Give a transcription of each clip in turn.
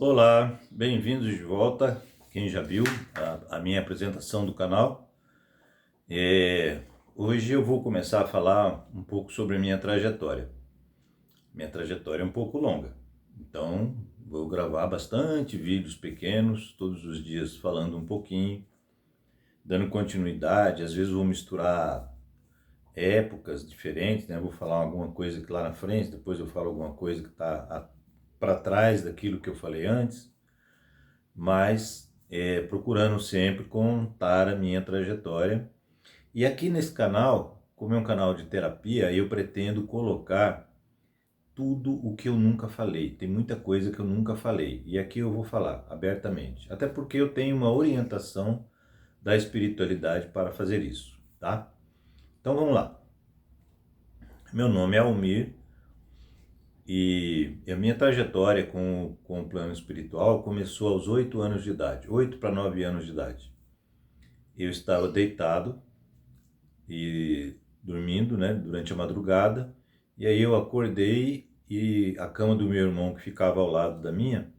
Olá, bem-vindos de volta. Quem já viu a minha apresentação do canal, hoje eu vou começar a falar um pouco sobre a minha trajetória. Minha trajetória é um pouco longa, então vou gravar bastante vídeos pequenos, todos os dias falando um pouquinho, dando continuidade. Às vezes vou misturar épocas diferentes, né? Vou falar alguma coisa que lá na frente, depois eu falo alguma coisa que está para trás daquilo que eu falei antes. Mas procurando sempre contar a minha trajetória. E aqui nesse canal, como é um canal de terapia, eu pretendo colocar tudo o que eu nunca falei. Tem muita coisa que eu nunca falei, e aqui eu vou falar abertamente. Até porque eu tenho uma orientação da espiritualidade para fazer isso, tá? Então vamos lá. Meu nome é Almir, e a minha trajetória com o plano espiritual começou aos 8 anos de idade, 8 para 9 anos de idade. Eu estava deitado e dormindo, né, durante a madrugada, e aí eu acordei e a cama do meu irmão, que ficava ao lado da minha,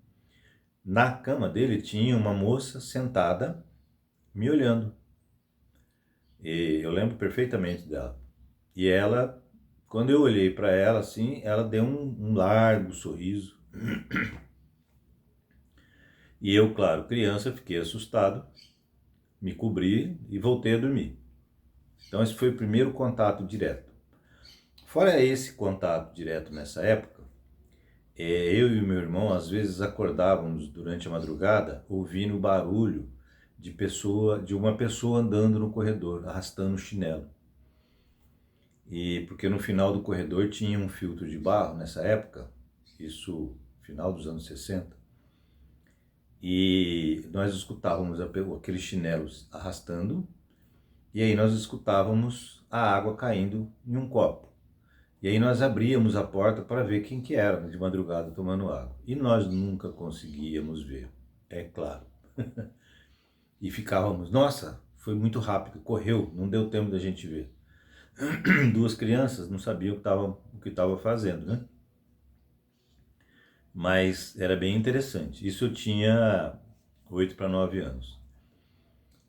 na cama dele tinha uma moça sentada me olhando. E eu lembro perfeitamente dela. E ela, quando eu olhei para ela assim, ela deu um largo sorriso. E eu, claro, criança, fiquei assustado, me cobri e voltei a dormir. Então esse foi o primeiro contato direto. Fora esse contato direto nessa época, eu e o meu irmão às vezes acordávamos durante a madrugada ouvindo o barulho de uma pessoa andando no corredor, arrastando o chinelo. E porque no final do corredor tinha um filtro de barro nessa época, isso final dos anos 60, e nós escutávamos aqueles chinelos arrastando, e aí nós escutávamos a água caindo em um copo. E aí nós abríamos a porta para ver quem que era de madrugada tomando água. E nós nunca conseguíamos ver, é claro. E ficávamos, nossa, foi muito rápido, correu, não deu tempo da gente ver. Duas crianças não sabiam o que estava fazendo, né? Mas era bem interessante. Isso eu tinha 8 para 9 anos.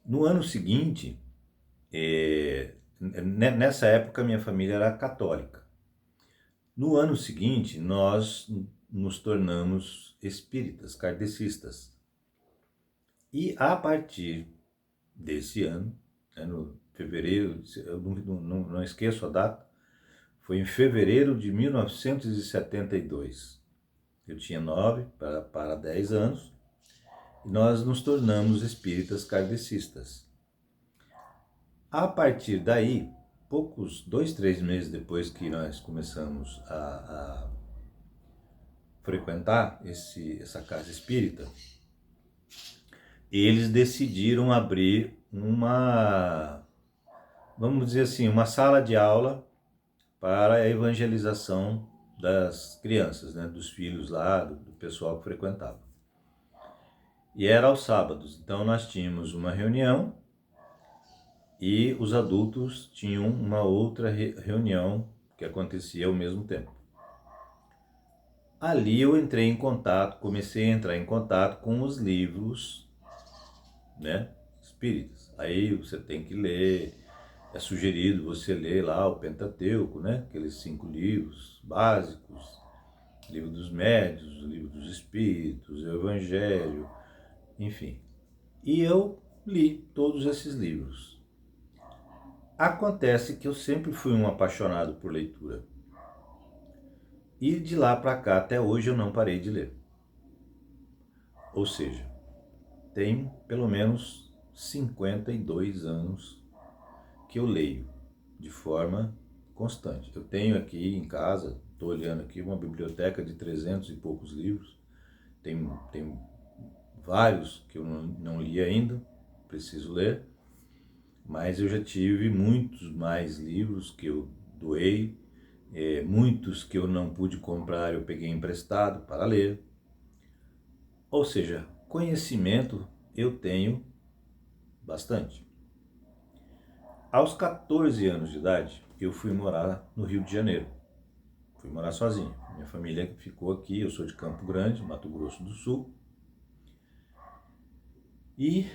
No ano seguinte, nessa época minha família era católica. No ano seguinte, nós nos tornamos espíritas, kardecistas. E a partir desse ano, né, no fevereiro, eu não esqueço a data, foi em fevereiro de 1972. Eu tinha 9 para 10 anos e nós nos tornamos espíritas kardecistas. A partir daí, poucos, 2, 3 meses depois que nós começamos a frequentar essa casa espírita, eles decidiram abrir vamos dizer assim, uma sala de aula para a evangelização das crianças, né, dos filhos lá, do pessoal que frequentava. E era aos sábados, então nós tínhamos uma reunião e os adultos tinham uma outra reunião que acontecia ao mesmo tempo. Ali eu entrei em contato, comecei a entrar em contato com os livros, né, espíritas. Aí você tem que ler, é sugerido você ler lá o Pentateuco, né, aqueles 5 livros básicos, o livro dos médiuns, o livro dos espíritos, o Evangelho, enfim. E eu li todos esses livros. Acontece que eu sempre fui um apaixonado por leitura. E de lá para cá, até hoje, eu não parei de ler. Ou seja, tem pelo menos 52 anos que eu leio de forma constante. Eu tenho aqui em casa, estou olhando aqui, uma biblioteca de 300 e poucos livros. Tem vários que eu não li ainda, preciso ler. Mas eu já tive muitos mais livros que eu doei, muitos que eu não pude comprar, eu peguei emprestado para ler. Ou seja, conhecimento eu tenho bastante. Aos 14 anos de idade, eu fui morar no Rio de Janeiro. Fui morar sozinho. Minha família ficou aqui, eu sou de Campo Grande, Mato Grosso do Sul. E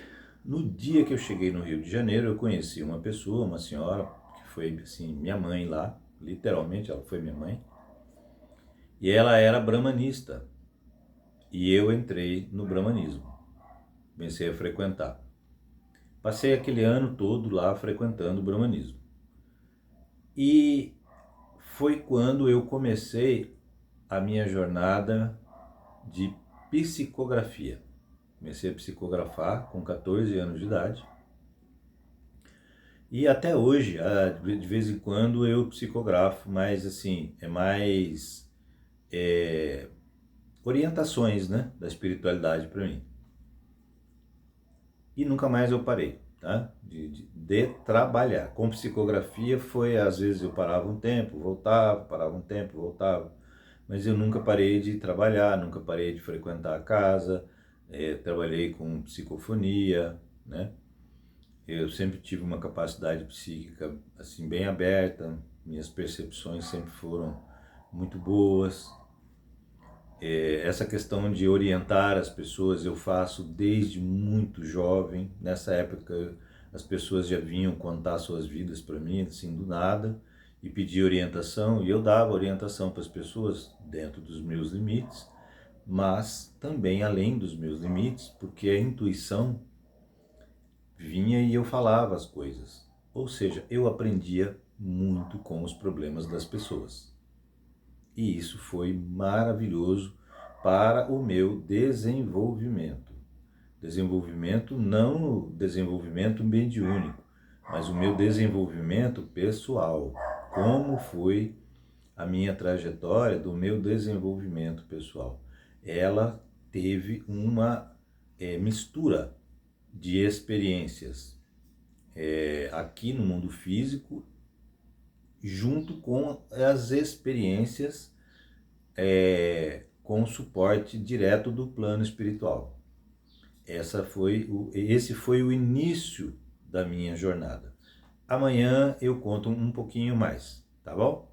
no dia que eu cheguei no Rio de Janeiro, eu conheci uma pessoa, uma senhora, que foi assim, minha mãe lá, literalmente ela foi minha mãe, e ela era brahmanista, e eu entrei no brahmanismo, comecei a frequentar. Passei aquele ano todo lá frequentando o brahmanismo. E foi quando eu comecei a minha jornada de psicografia. Comecei a psicografar com 14 anos de idade. E até hoje, de vez em quando eu psicografo, mas assim, é mais orientações, né, da espiritualidade para mim. E nunca mais eu parei, tá? De trabalhar. Com psicografia foi, às vezes eu parava um tempo, voltava, parava um tempo, voltava. Mas eu nunca parei de trabalhar, nunca parei de frequentar a casa, trabalhei com psicofonia, né? Eu sempre tive uma capacidade psíquica assim bem aberta, minhas percepções sempre foram muito boas. Essa questão de orientar as pessoas eu faço desde muito jovem. Nessa época as pessoas já vinham contar suas vidas para mim, assim, do nada, e pedir orientação, e eu dava orientação para as pessoas dentro dos meus limites, mas também além dos meus limites, porque a intuição vinha e eu falava as coisas. Ou seja, eu aprendia muito com os problemas das pessoas. E isso foi maravilhoso para o meu desenvolvimento. Desenvolvimento, não o desenvolvimento mediúnico, mas o meu desenvolvimento pessoal. Como foi a minha trajetória do meu desenvolvimento pessoal? Ela teve uma mistura de experiências aqui no mundo físico, junto com as experiências com suporte direto do plano espiritual. Esse foi o início da minha jornada. Amanhã eu conto um pouquinho mais, tá bom?